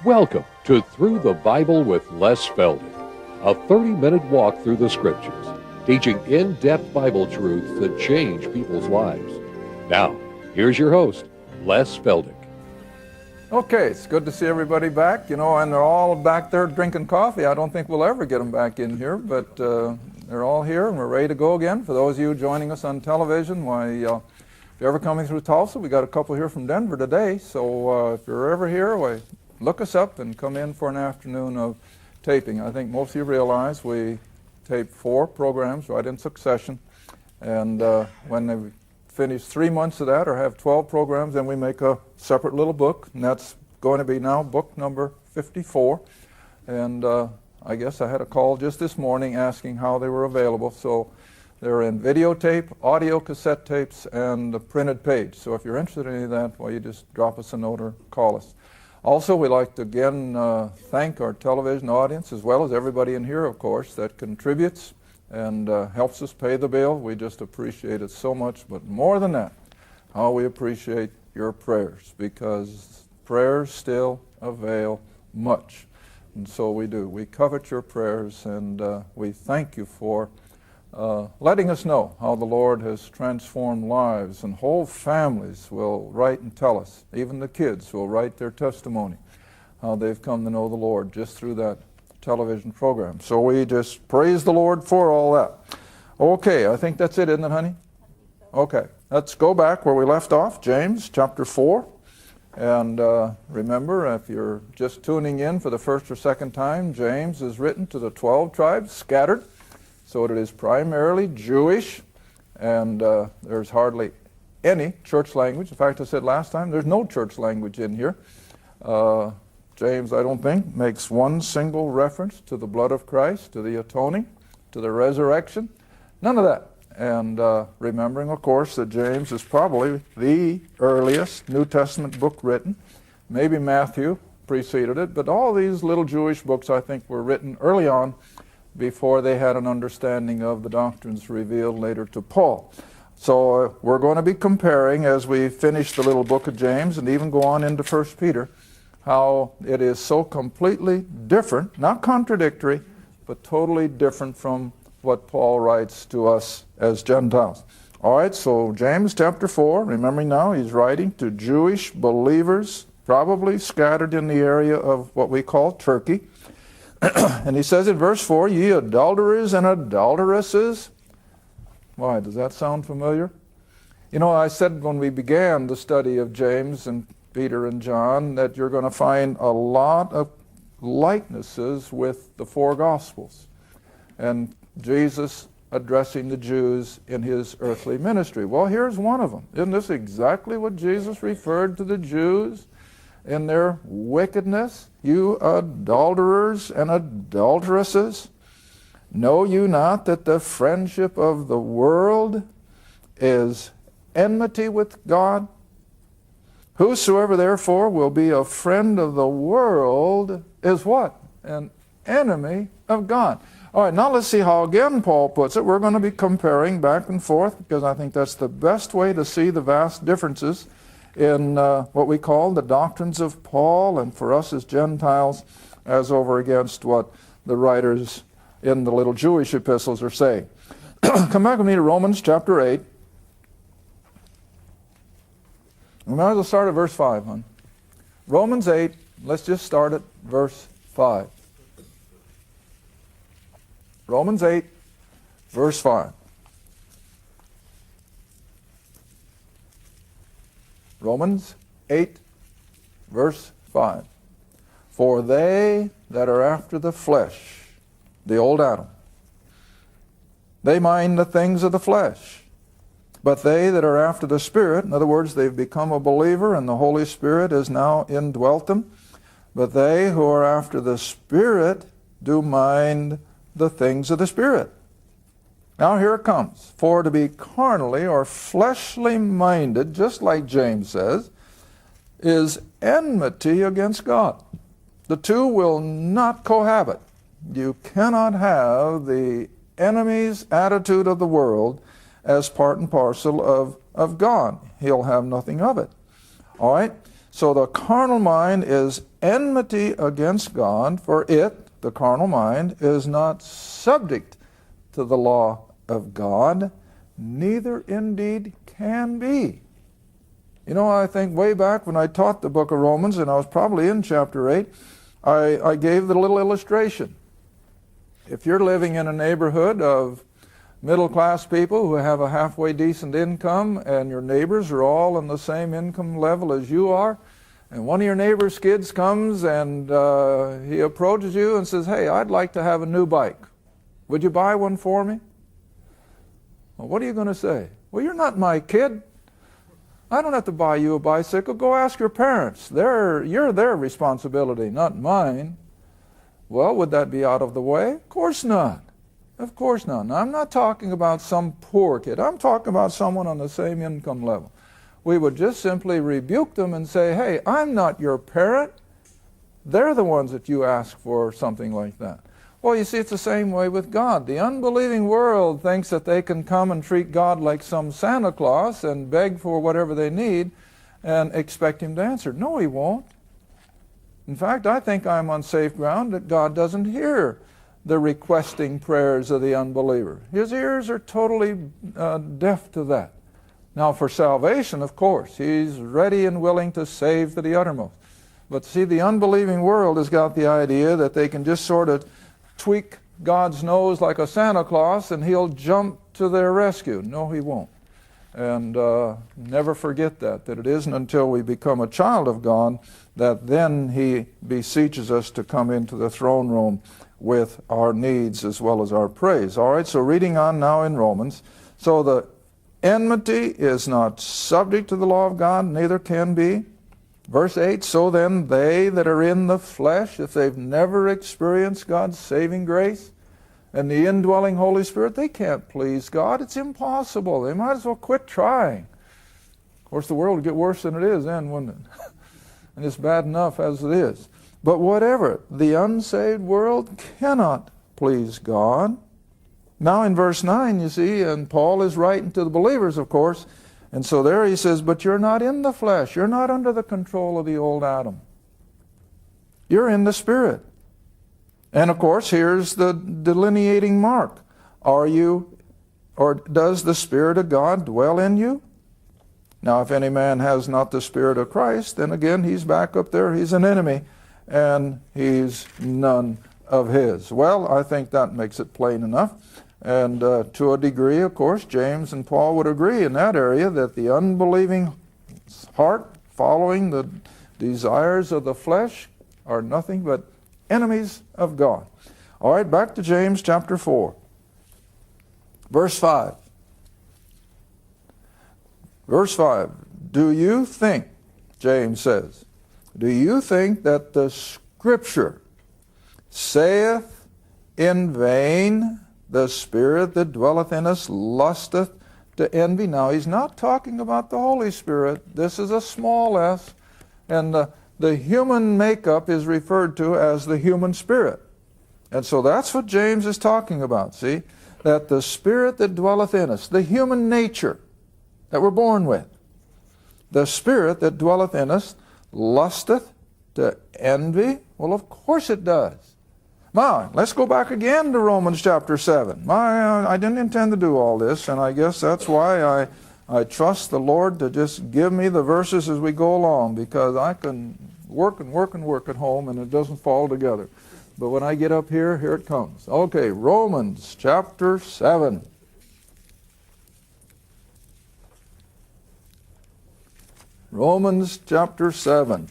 Welcome to Through the Bible with Les Feldick, a 30-minute walk through the Scriptures, teaching in-depth Bible truths that change people's lives. Now, here's your host, Les Feldick. Okay, it's good to see everybody back, and they're all back there drinking coffee. I don't think we'll ever get them back in here, but they're all here and we're ready to go again. For those of you joining us on television, if you're ever coming through Tulsa, we got a couple here from Denver today, so if you're ever here, look us up and come in for an afternoon of taping. I think most of you realize we tape 4 programs right in succession, and when they finish 3 months of that or have 12 programs, then we make a separate little book, and that's going to be now book number 54. And I guess I had a call just this morning asking how they were available. So they're in videotape, audio cassette tapes, and the printed page. So if you're interested in any of that, you just drop us a note or call us. Also, we'd like to again thank our television audience, as well as everybody in here, of course, that contributes and helps us pay the bill. We just appreciate it so much. But more than that, how we appreciate your prayers, because prayers still avail much. And so we do. We covet your prayers, and we thank you for letting us know how the Lord has transformed lives, and whole families will write and tell us. Even the kids will write their testimony, how they've come to know the Lord just through that television program. So we just praise the Lord for all that. Okay, I think that's it, isn't it, honey? Okay, let's go back where we left off, James chapter 4. And remember, if you're just tuning in for the first or second time, James is written to the 12 tribes scattered. So it is primarily Jewish, and there's hardly any church language. In fact, I said last time, there's no church language in here. James, I don't think, makes one single reference to the blood of Christ, to the atoning, to the resurrection. None of that. And remembering, of course, that James is probably the earliest New Testament book written. Maybe Matthew preceded it, but all these little Jewish books, I think, were written early on before they had an understanding of the doctrines revealed later to Paul. So we're going to be comparing, as we finish the little book of James and even go on into 1 Peter, how it is so completely different, not contradictory, but totally different from what Paul writes to us as Gentiles. All right, so James chapter 4, remembering now he's writing to Jewish believers, probably scattered in the area of what we call Turkey. And he says in verse 4, "Ye adulterers and adulteresses." Why, does that sound familiar? I said when we began the study of James and Peter and John that you're going to find a lot of likenesses with the 4 Gospels and Jesus addressing the Jews in his earthly ministry. Well, here's one of them. Isn't this exactly what Jesus referred to the Jews in their wickedness? "You adulterers and adulteresses, know you not that the friendship of the world is enmity with God? Whosoever therefore will be a friend of the world is" what? "An enemy of God." All right, now let's see how again Paul puts it. We're going to be comparing back and forth, because I think that's the best way to see the vast differences in what we call the doctrines of Paul, and for us as Gentiles, as over against what the writers in the little Jewish epistles are saying. Come back with me to Romans chapter 8. We might as well start at verse 5, hon. Romans 8, let's just start at verse 5. Romans 8, verse 5. Romans 8, verse 5. "For they that are after the flesh," the old Adam, "they mind the things of the flesh. But they that are after the Spirit," in other words, they've become a believer and the Holy Spirit has now indwelt them, "but they who are after the Spirit do mind the things of the Spirit." Now here it comes. "For to be carnally or fleshly minded," just like James says, "is enmity against God." The two will not cohabit. You cannot have the enemy's attitude of the world as part and parcel of God. He'll have nothing of it. All right? So the carnal mind is enmity against God, for it, the carnal mind, is not subject to the law of God, neither indeed can be. You know, I think way back when I taught the book of Romans, and I was probably in chapter 8, I gave the little illustration. If you're living in a neighborhood of middle-class people who have a halfway decent income, and your neighbors are all on the same income level as you are, and one of your neighbor's kids comes and he approaches you and says, "Hey, I'd like to have a new bike. Would you buy one for me?" Well, what are you going to say? "Well, you're not my kid. I don't have to buy you a bicycle. Go ask your parents. You're their responsibility, not mine." Well, would that be out of the way? Of course not. Of course not. Now, I'm not talking about some poor kid. I'm talking about someone on the same income level. We would just simply rebuke them and say, "Hey, I'm not your parent. They're the ones that you ask for," something like that. Well, you see, it's the same way with God. The unbelieving world thinks that they can come and treat God like some Santa Claus and beg for whatever they need and expect Him to answer. No, He won't. In fact, I think I'm on safe ground that God doesn't hear the requesting prayers of the unbeliever. His ears are totally deaf to that. Now, for salvation, of course, He's ready and willing to save to the uttermost. But see, the unbelieving world has got the idea that they can just sort of tweak God's nose like a Santa Claus and He'll jump to their rescue. No, He won't. And never forget that it isn't until we become a child of God that then He beseeches us to come into the throne room with our needs as well as our praise. All right, so reading on now in Romans. So the enmity is not subject to the law of God, neither can be. Verse 8, so then they that are in the flesh, if they've never experienced God's saving grace and the indwelling Holy Spirit, they can't please God. It's impossible. They might as well quit trying. Of course, the world would get worse than it is then, wouldn't it? And it's bad enough as it is. But whatever, the unsaved world cannot please God. Now in verse 9, you see, and Paul is writing to the believers, of course, and so there he says, but you're not in the flesh. You're not under the control of the old Adam. You're in the Spirit. And of course, here's the delineating mark. Are you, or does the Spirit of God dwell in you? Now, if any man has not the Spirit of Christ, then again, he's back up there. He's an enemy, and he's none of his. Well, I think that makes it plain enough. And to a degree, of course, James and Paul would agree in that area that the unbelieving heart following the desires of the flesh are nothing but enemies of God. All right, back to James chapter 4. Verse 5. Verse 5. Do you think, James says, do you think that the Scripture saith in vain, the Spirit that dwelleth in us lusteth to envy? Now, he's not talking about the Holy Spirit. This is a small s, and the human makeup is referred to as the human spirit. And so that's what James is talking about, see? That the Spirit that dwelleth in us, the human nature that we're born with, the Spirit that dwelleth in us lusteth to envy? Well, of course it does. Now, let's go back again to Romans chapter 7. I didn't intend to do all this, and I guess that's why I trust the Lord to just give me the verses as we go along, because I can work and work and work at home, and it doesn't fall together. But when I get up here, here it comes. Okay, Romans chapter 7. Romans chapter 7.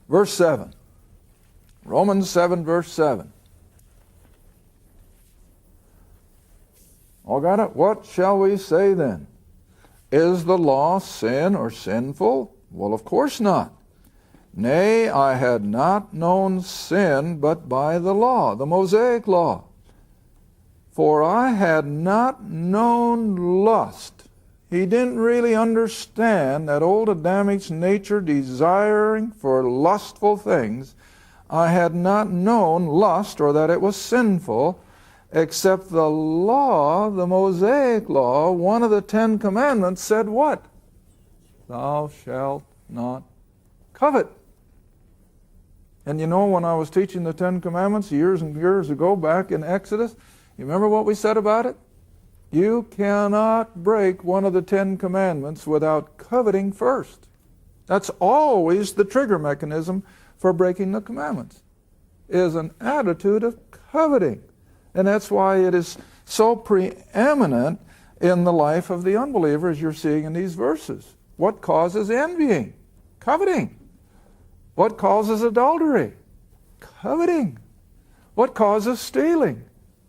Verse 7. Romans 7, verse 7. All got it? What shall we say then? Is the law sin or sinful? Well, of course not. Nay, I had not known sin but by the law, the Mosaic law. For I had not known lust. He didn't really understand that old Adamic nature desiring for lustful things. I had not known lust, or that it was sinful, except the law, the Mosaic law, one of the 10 Commandments said what? thou shalt not covet. And you know, when I was teaching the Ten Commandments years and years ago back in Exodus, you remember what we said about it? You cannot break one of the Ten Commandments without coveting first. That's always the trigger mechanism for breaking the commandments, is an attitude of coveting. And that's why it is so preeminent in the life of the unbeliever, as you're seeing in these verses. What causes envying? Coveting. What causes adultery? Coveting. What causes stealing?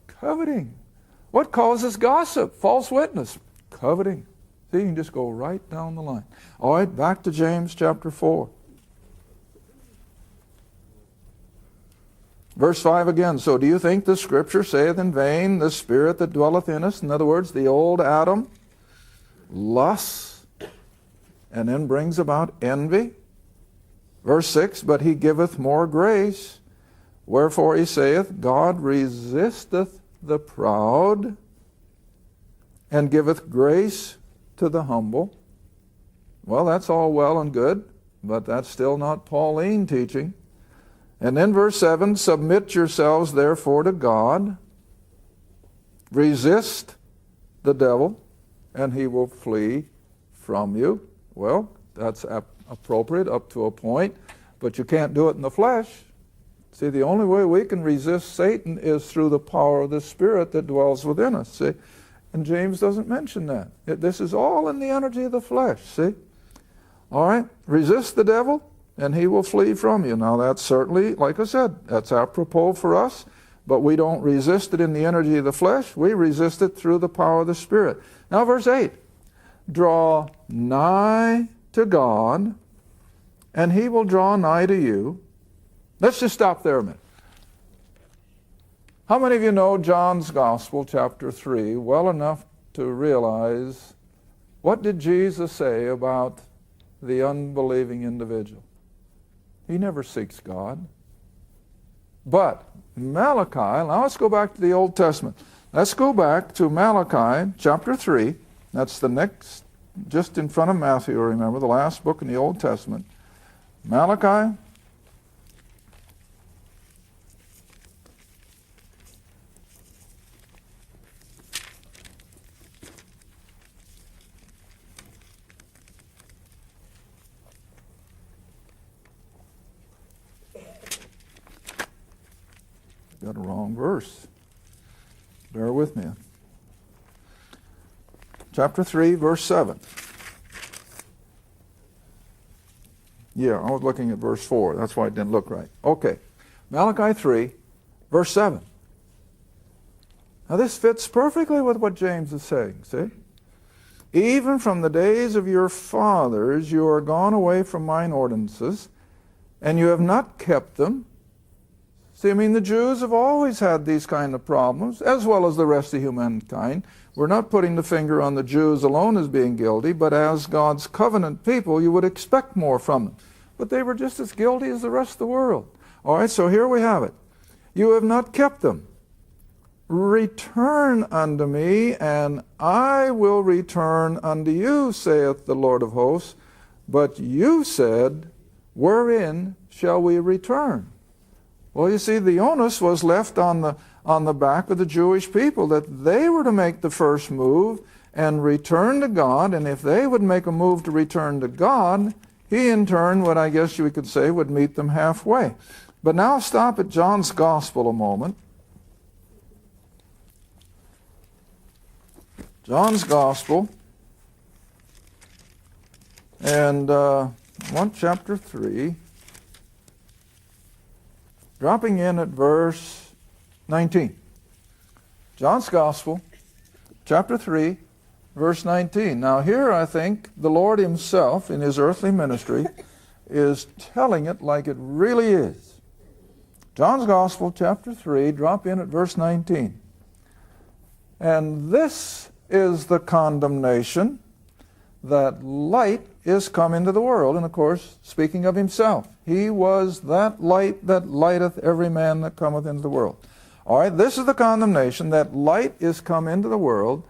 Coveting. What causes gossip? False witness? Coveting. See, you can just go right down the line. All right, back to James chapter 4. Verse 5 again. So do you think the Scripture saith in vain, the Spirit that dwelleth in us, in other words, the old Adam, lusts, and then brings about envy? Verse 6, but he giveth more grace. Wherefore he saith, God resisteth the proud, and giveth grace to the humble. Well, that's all well and good, but that's still not Pauline teaching. And then verse 7, submit yourselves therefore to God, resist the devil, and he will flee from you. Well, that's appropriate up to a point, but you can't do it in the flesh. See, the only way we can resist Satan is through the power of the Spirit that dwells within us, see? And James doesn't mention that. This is all in the energy of the flesh, see? All right, resist the devil, and he will flee from you. Now that's certainly, like I said, that's apropos for us, but we don't resist it in the energy of the flesh. We resist it through the power of the Spirit. Now verse 8, draw nigh to God, and he will draw nigh to you. Let's just stop there a minute. How many of you know John's Gospel, chapter 3, well enough to realize what did Jesus say about the unbelieving individual? He never seeks God. But Malachi, now let's go back to the Old Testament. Let's go back to Malachi chapter 3. That's the next, just in front of Matthew, remember, the last book in the Old Testament. Malachi. Got a wrong verse. Bear with me. Chapter 3, verse 7. Yeah, I was looking at verse 4. That's why it didn't look right. Okay. Malachi 3, verse 7. Now this fits perfectly with what James is saying, see? Even from the days of your fathers you are gone away from mine ordinances, and you have not kept them. See, I mean, the Jews have always had these kind of problems, as well as the rest of humankind. We're not putting the finger on the Jews alone as being guilty, but as God's covenant people, you would expect more from them. But they were just as guilty as the rest of the world. All right, so here we have it. You have not kept them. Return unto me, and I will return unto you, saith the Lord of hosts. But you said, wherein shall we return? Well, you see, the onus was left on the back of the Jewish people, that they were to make the first move and return to God, and if they would make a move to return to God, he in turn, what I guess you could say, would meet them halfway. But now stop at John's Gospel a moment. John's Gospel, and chapter 3. Dropping in at verse 19. John's Gospel, chapter 3, verse 19. Now here I think the Lord himself in his earthly ministry is telling it like it really is. John's Gospel, chapter 3, drop in at verse 19. And this is the condemnation, that light is come into the world. And of course, speaking of himself, he was that light that lighteth every man that cometh into the world. All right, this is the condemnation, that light is come into the world,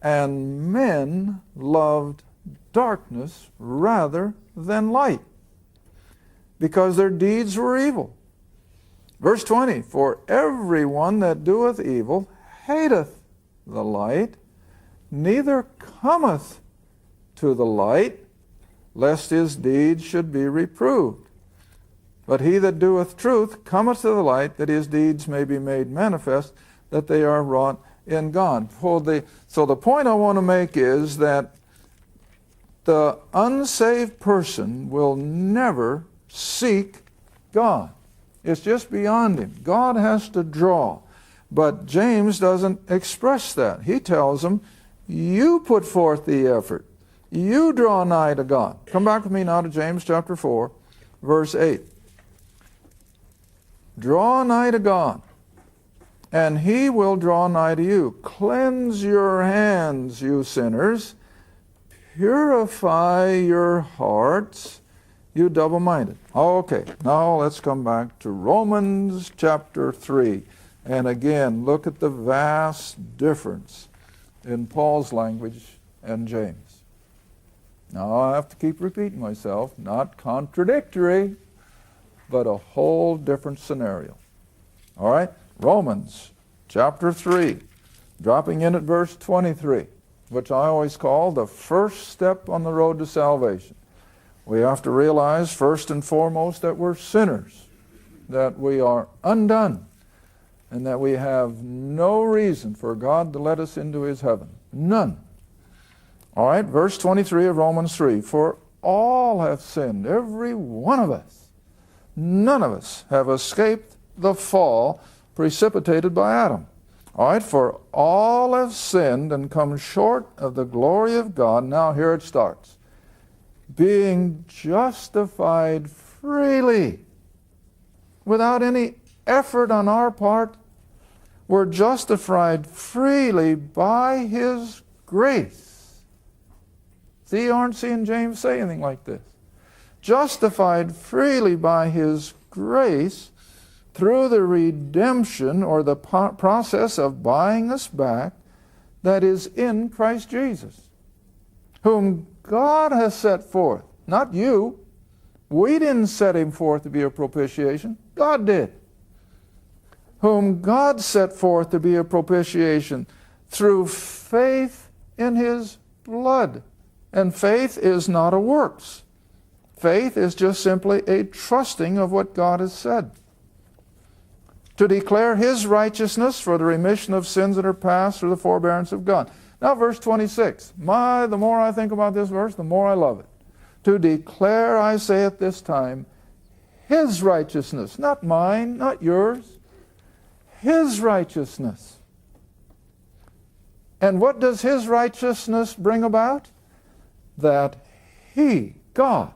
and men loved darkness rather than light, because their deeds were evil. Verse 20, for everyone that doeth evil hateth the light, neither cometh to the light, lest his deeds should be reproved. But he that doeth truth cometh to the light, that his deeds may be made manifest, that they are wrought in God. So the point I want to make is that the unsaved person will never seek God. It's just beyond him. God has to draw. But James doesn't express that. He tells them, you put forth the effort. You draw nigh to God. Come back with me now to James chapter 4, verse 8. Draw nigh to God, and he will draw nigh to you. Cleanse your hands, you sinners. Purify your hearts, you double-minded. Okay, now let's come back to Romans chapter 3. And again, look at the vast difference in Paul's language and James. Now I have to keep repeating myself, not contradictory, but a whole different scenario. All right, Romans chapter 3, dropping in at verse 23, which I always call the first step on the road to salvation. We have to realize first and foremost that we're sinners, that we are undone, and that we have no reason for God to let us into his heaven. None. All right, verse 23 of Romans 3, for all have sinned, every one of us. None of us have escaped the fall precipitated by Adam. All right, for all have sinned and come short of the glory of God. Now here it starts. Being justified freely, without any effort on our part. We're justified freely by his grace. See, you aren't seeing James say anything like this. Justified freely by his grace through the redemption or the process of buying us back that is in Christ Jesus, whom God has set forth, not you. We didn't set him forth to be a propitiation. God did. Whom God set forth to be a propitiation through faith in his blood. And faith is not a works. Faith is just simply a trusting of what God has said. To declare his righteousness for the remission of sins that are past through the forbearance of God. Now verse 26. The more I think about this verse, the more I love it. To declare, I say at this time, his righteousness, not mine, not yours, his righteousness. And what does his righteousness bring about? That he, God,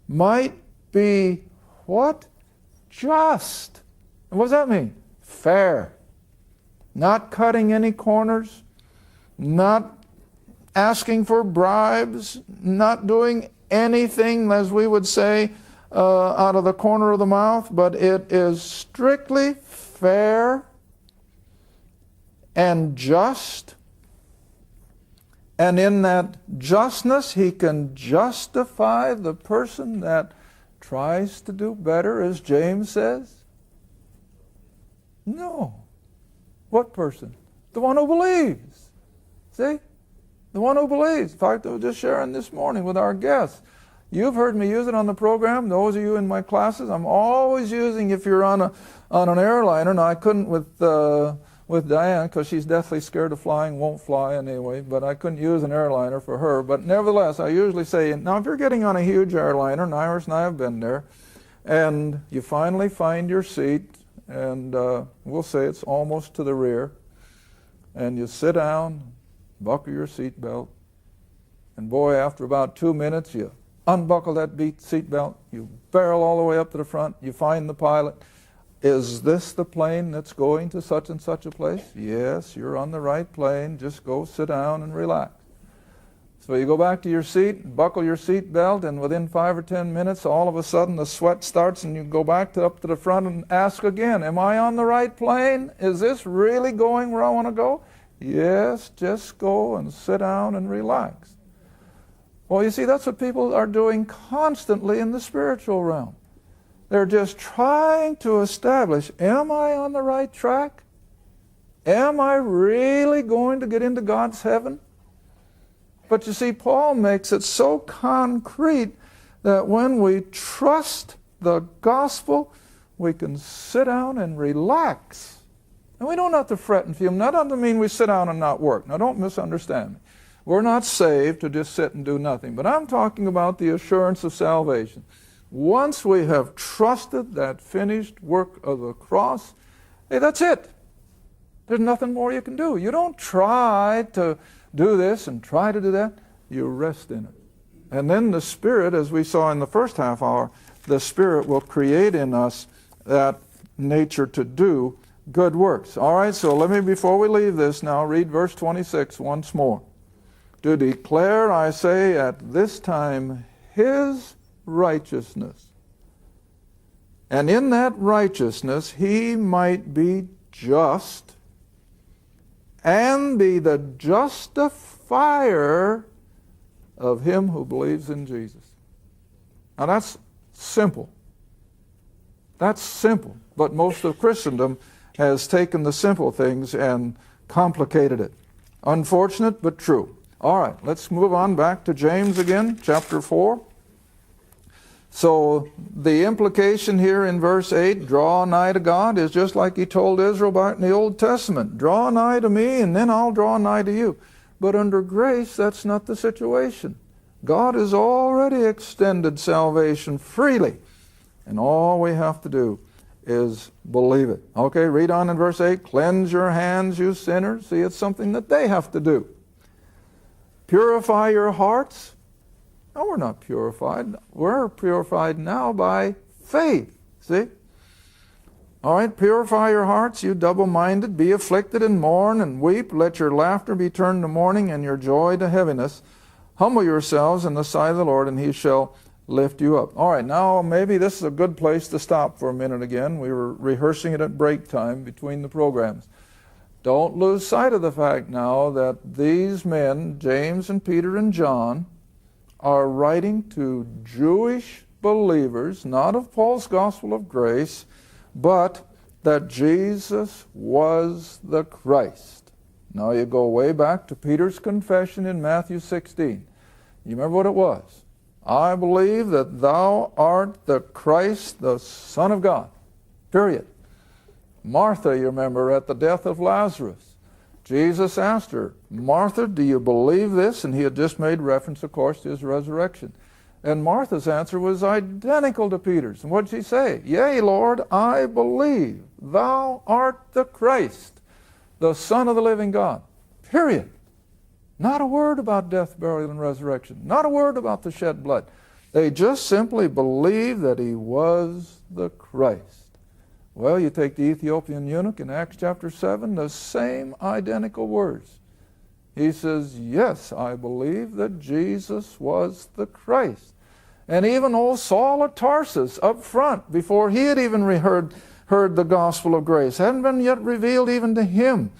might be what? Just. And what does that mean? Fair. Not cutting any corners, not asking for bribes, not doing anything, as we would say, out of the corner of the mouth, but it is strictly fair and just. And in that justness, he can justify the person that tries to do better, as James says. No. What person? The one who believes. See? The one who believes. In fact, I was just sharing this morning with our guests. You've heard me use it on the program. Those of you in my classes, I'm always using, if you're on an airliner. Now, I couldn't with Diane, because she's deathly scared of flying, won't fly anyway, but I couldn't use an airliner for her. But nevertheless, I usually say, now if you're getting on a huge airliner, and Iris and I have been there, and you finally find your seat, and we'll say it's almost to the rear, and you sit down, buckle your seat belt, and boy, after about 2 minutes, you unbuckle that seat belt, you barrel all the way up to the front, you find the pilot. Is this the plane that's going to such and such a place? Yes, you're on the right plane. Just go sit down and relax. So you go back to your seat, buckle your seat belt, and within 5 or 10 minutes, all of a sudden the sweat starts, and you go back up to the front and ask again, am I on the right plane? Is this really going where I want to go? Yes, just go and sit down and relax. Well, you see, that's what people are doing constantly in the spiritual realm. They're just trying to establish, am I on the right track? Am I really going to get into God's heaven? But you see, Paul makes it so concrete that when we trust the gospel, we can sit down and relax. And we don't have to fret and fume. That doesn't mean we sit down and not work. Now, don't misunderstand me. We're not saved to just sit and do nothing. But I'm talking about the assurance of salvation. Once we have trusted that finished work of the cross, hey, that's it. There's nothing more you can do. You don't try to do this and try to do that. You rest in it. And then the Spirit, as we saw in the first half hour, the Spirit will create in us that nature to do good works. All right, so let me, before we leave this now, read verse 26 once more. To declare, I say, at this time, His righteousness. And in that righteousness He might be just and be the justifier of him who believes in Jesus. Now that's simple. That's simple. But most of Christendom has taken the simple things and complicated it. Unfortunate, but true. All right, let's move on back to James again, chapter 4. So the implication here in verse 8, draw nigh to God, is just like He told Israel back in the Old Testament. Draw nigh to me, and then I'll draw nigh to you. But under grace, that's not the situation. God has already extended salvation freely, and all we have to do is believe it. Okay, read on in verse 8. Cleanse your hands, you sinners. See, it's something that they have to do. Purify your hearts. No, we're not purified. We're purified now by faith. See? All right, purify your hearts, you double-minded. Be afflicted and mourn and weep. Let your laughter be turned to mourning and your joy to heaviness. Humble yourselves in the sight of the Lord, and He shall lift you up. All right, now maybe this is a good place to stop for a minute again. We were rehearsing it at break time between the programs. Don't lose sight of the fact now that these men, James and Peter and John, are writing to Jewish believers, not of Paul's gospel of grace, but that Jesus was the Christ. Now you go way back to Peter's confession in Matthew 16. You remember what it was? I believe that thou art the Christ, the Son of God. Period. Martha, you remember, at the death of Lazarus, Jesus asked her, Martha, do you believe this? And He had just made reference, of course, to His resurrection. And Martha's answer was identical to Peter's. And what did she say? Yea, Lord, I believe thou art the Christ, the Son of the living God. Period. Not a word about death, burial, and resurrection. Not a word about the shed blood. They just simply believed that He was the Christ. Well, you take the Ethiopian eunuch in Acts chapter 7, the same identical words. He says, yes, I believe that Jesus was the Christ. And even old Saul of Tarsus up front, before he had even heard the gospel of grace, hadn't been yet revealed even to him.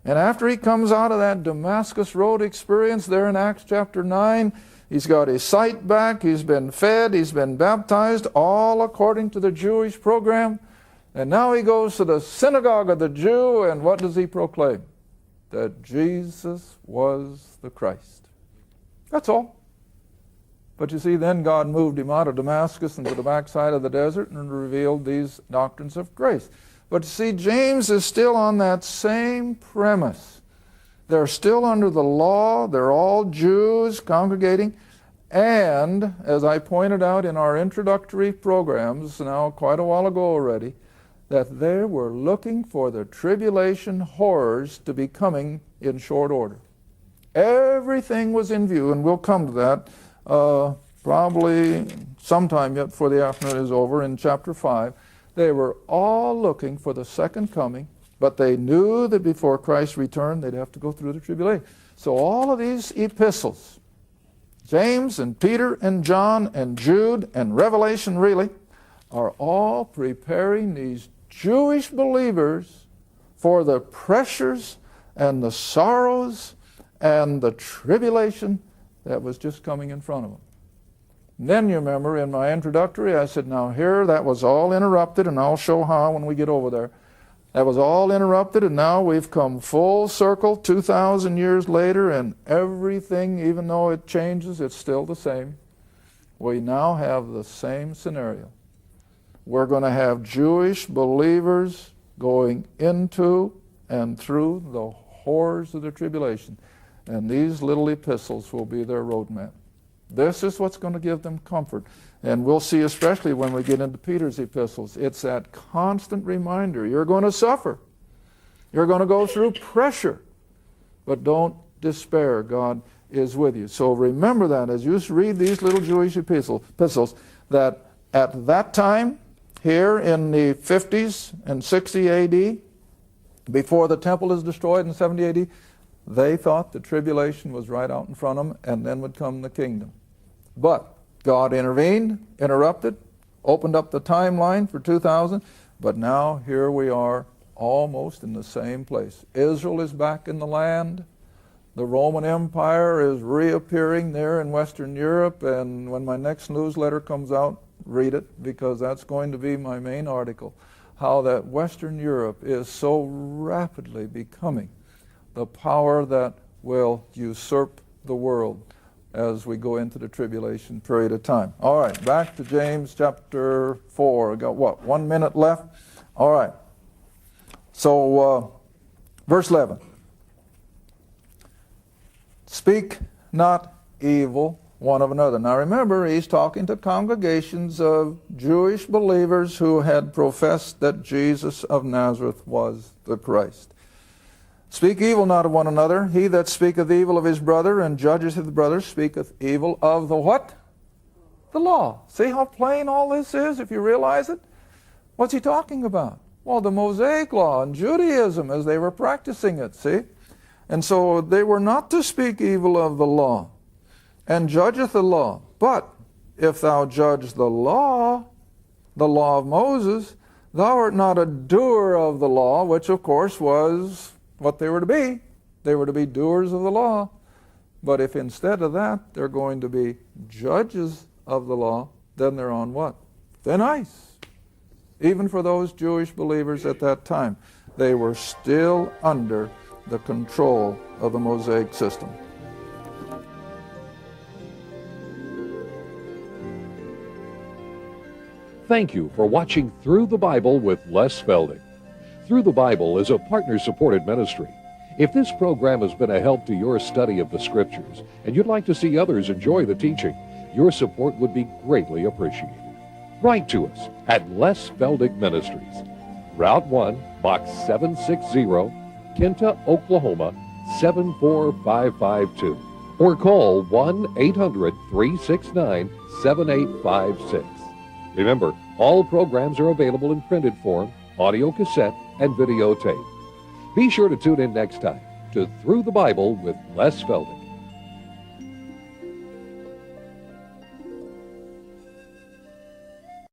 And after he comes out of that Damascus Road experience there in Acts chapter 9, he's got his sight back, he's been fed, he's been baptized, all according to the Jewish program. And now he goes to the synagogue of the Jew, and what does he proclaim? That Jesus was the Christ. That's all. But you see, then God moved him out of Damascus into the backside of the desert and revealed these doctrines of grace. But you see, James is still on that same premise. They're still under the law. They're all Jews congregating. And, as I pointed out in our introductory programs now quite a while ago already, that they were looking for the tribulation horrors to be coming in short order. Everything was in view, and we'll come to that probably sometime yet before the afternoon is over in chapter 5. They were all looking for the second coming, but they knew that before Christ returned, they'd have to go through the tribulation. So all of these epistles, James and Peter and John and Jude and Revelation really, are all preparing these Jewish believers for the pressures and the sorrows and the tribulation that was just coming in front of them. And then you remember in my introductory I said, now here that was all interrupted, and I'll show how when we get over there. That was all interrupted, and now we've come full circle 2,000 years later, and everything, even though it changes, it's still the same. We now have the same scenario. We're going to have Jewish believers going into and through the horrors of the tribulation, and these little epistles will be their roadmap. This is what's going to give them comfort. And we'll see, especially when we get into Peter's epistles, it's that constant reminder. You're going to suffer. You're going to go through pressure. But don't despair. God is with you. So remember that as you read these little Jewish epistles, that at that time, here in the 50s and 60 AD, before the temple is destroyed in 70 AD, they thought the tribulation was right out in front of them, and then would come the kingdom. But God intervened, interrupted, opened up the timeline for 2000, but now here we are almost in the same place. Israel is back in the land. The Roman Empire is reappearing there in Western Europe, and when my next newsletter comes out, read it, because that's going to be my main article, how that Western Europe is so rapidly becoming the power that will usurp the world as we go into the tribulation period of time. All right, back to James chapter 4. I got what, 1 minute left? All right. So, verse 11. Speak not evil one of another. Now remember, he's talking to congregations of Jewish believers who had professed that Jesus of Nazareth was the Christ. Speak evil not of one another. He that speaketh evil of his brother and judgeth his brother speaketh evil of the what? The law. See how plain all this is, if you realize it? What's he talking about? Well, the Mosaic law and Judaism as they were practicing it, see? And so they were not to speak evil of the law and judgeth the law. But if thou judge the law of Moses, thou art not a doer of the law, which of course was what they were to be. They were to be doers of the law. But if instead of that they're going to be judges of the law, then they're on what? Thin ice. Even for those Jewish believers at that time, they were still under the control of the Mosaic system. Thank you for watching Through the Bible with Les Feldick. Through the Bible is a partner-supported ministry. If this program has been a help to your study of the Scriptures and you'd like to see others enjoy the teaching, your support would be greatly appreciated. Write to us at Les Feldick Ministries, Route 1, Box 760, Kinta, Oklahoma, 74552. Or call 1-800-369-7856. Remember, all programs are available in printed form, audio cassette, and videotape. Be sure to tune in next time to Through the Bible with Les Feldick.